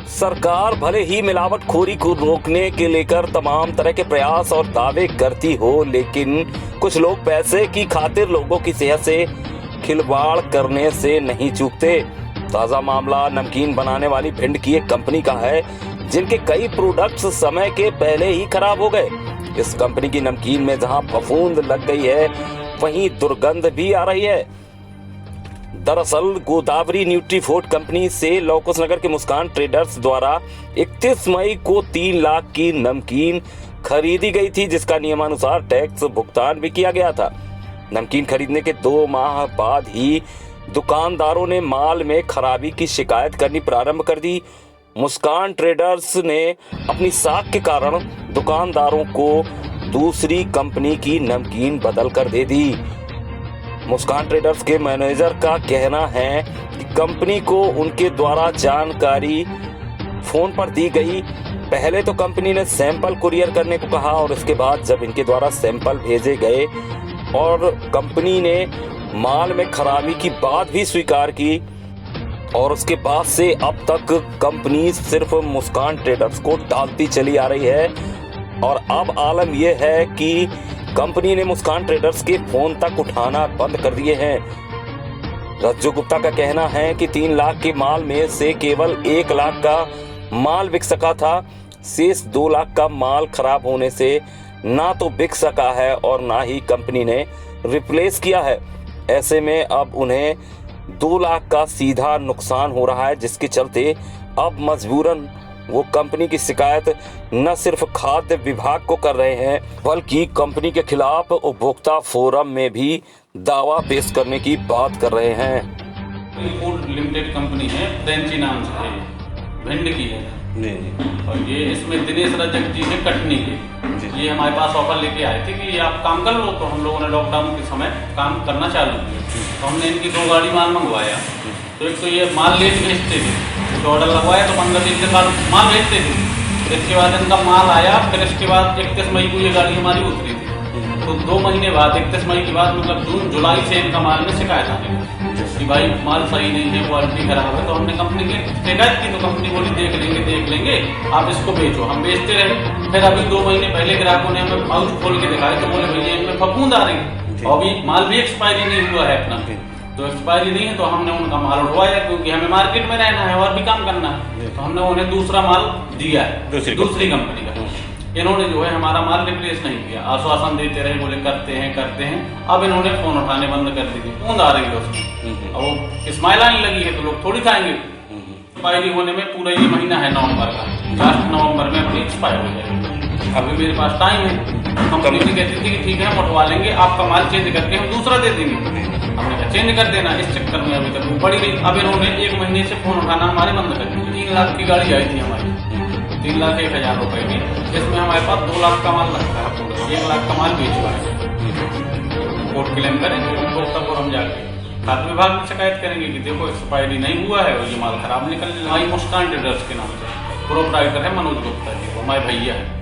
सरकार भले ही मिलावटखोरी को रोकने के लेकर तमाम तरह के प्रयास और दावे करती हो, लेकिन कुछ लोग पैसे की खातिर लोगों की सेहत से खिलवाड़ करने से नहीं चूकते। ताजा मामला नमकीन बनाने वाली भिंड की एक कंपनी का है, जिनके कई प्रोडक्ट्स समय के पहले ही खराब हो गए। इस कंपनी की नमकीन में जहां फफूंद लग गई है, वहीं दुर्गंध भी आ रही है। दरअसल गोदावरी न्यूट्रीफूड कंपनी से लौकुश नगर के मुस्कान ट्रेडर्स द्वारा 31 मई को 3 लाख की नमकीन खरीदी गई थी, जिसका नियमानुसार टैक्स भुगतान भी किया गया था। नमकीन खरीदने के 2 माह बाद ही दुकानदारों ने माल में खराबी की शिकायत करनी प्रारंभ कर दी। मुस्कान ट्रेडर्स ने अपनी साख के कारण दुकानदारों को दूसरी कंपनी की नमकीन बदल कर दे दी। मुस्कान ट्रेडर्स के मैनेजर का कहना है कि कंपनी को उनके द्वारा जानकारी फोन पर दी गई। पहले तो कंपनी ने सैंपल कुरियर करने को कहा और इसके बाद जब इनके द्वारा सैंपल भेजे गए और कंपनी ने माल में खराबी की बात भी स्वीकार की, और उसके बाद से अब तक कंपनी सिर्फ मुस्कान ट्रेडर्स को डालती चली आ रही है। और अब आलम यह है कि कंपनी ने मुस्कान ट्रेडर्स के फोन तक उठाना बंद कर दिए हैं। रज्जू गुप्ता का कहना है कि 3 लाख के माल में से केवल 1 लाख का माल बिक सका था। शेष 2 लाख का माल खराब होने से ना तो बिक सका है और ना ही कंपनी ने रिप्लेस किया है। ऐसे में अब उन्हें 2 लाख का सीधा नुकसान हो रहा है, जिसके चलते अब मजबूरन वो कंपनी की शिकायत न सिर्फ खाद्य विभाग को कर रहे हैं, बल्कि कंपनी के खिलाफ उपभोक्ता फोरम में भी दावा पेश करने की बात कर रहे हैं। फूड लिमिटेड कंपनी है, फ्रेंची नाम से है, भिंड की है और ये इसमें दिनेश रजक जी है कटनी के। ये हमारे पास ऑफर लेके आए थे कि आप काम कर लो, तो हम लोगों ने लॉकडाउन के समय काम करना चालू किया। तो हमने इनकी 2 गाड़ी माल मंगवाया। तो एक तो ये माल लेट भेजते थे, तो ऑर्डर लगवाया तो 15 दिन के बाद माल भेजते थे। इसके बाद इनका माल आया, फिर इसके बाद 31 मई को ये गाड़ी हमारी उतरी थी। तो 2 महीने बाद 31 मई के बाद मतलब जून जुलाई से इनका माल में शिकायत आने लगी कि भाई माल सही नहीं है, क्वालिटी खराब है। तो हमने कंपनी की शिकायत की, तो कंपनी बोली देख लेंगे आप इसको बेचो। हम बेचते रहे। फिर अभी 2 महीने पहले ग्राहकों ने हमें पाउच खोल के दिखाया, तो बोले भैया इनमें फफूंद आ रही है और अभी माल भी एक्सपायरी नहीं हुआ है अपना। तो एक्सपायरी नहीं है तो हमने उनका माल उठवाया, क्योंकि हमें मार्केट में रहना है और भी काम करना है। तो हमने उन्हें दूसरा माल दिया है दूसरी कंपनी का। इन्होंने जो है हमारा माल रिप्लेस नहीं किया, आश्वासन देते रहे, बोले करते हैं। अब इन्होंने फोन उठाने बंद कर दिए, फूंद आ रही है उसमें। अब वो स्माइल आने लगी है तो लोग थोड़ी खाएंगे। एक्सपायरी होने में पूरा ये महीना है नवंबर का, लास्ट नवंबर में अपनी एक्सपायर हो जाएगी। अभी मेरे पास टाइम है। कंपनी भी कहती थी कि ठीक है हम उठवा लेंगे, आपका माल चेंज करके हम दूसरा दे देंगे। हमने कहा चेंज कर देना। इस चक्कर में अभी तक वो पड़ी रही। अब इन्होंने 1 महीने से फोन उठाना हमारे बंद कर दिया। 3 लाख की गाड़ी आई थी हमारी, 3,01,000 रुपए की, जिसमें हमारे पास 2 लाख का माल लगता है, पूरा 1 लाख का माल बेच रहा है। कोर्ट क्लेम करेंगे, उपभोक्ता को हम जाके खाद्य विभाग में शिकायत करेंगे कि देखो एक्सपायरी नहीं हुआ है और ये माल खराब निकल। हमारी मुस्कान ट्रेडर्स के नाम से प्रोप्राइटर है मनोज गुप्ता जी, वो हमारे भैया है।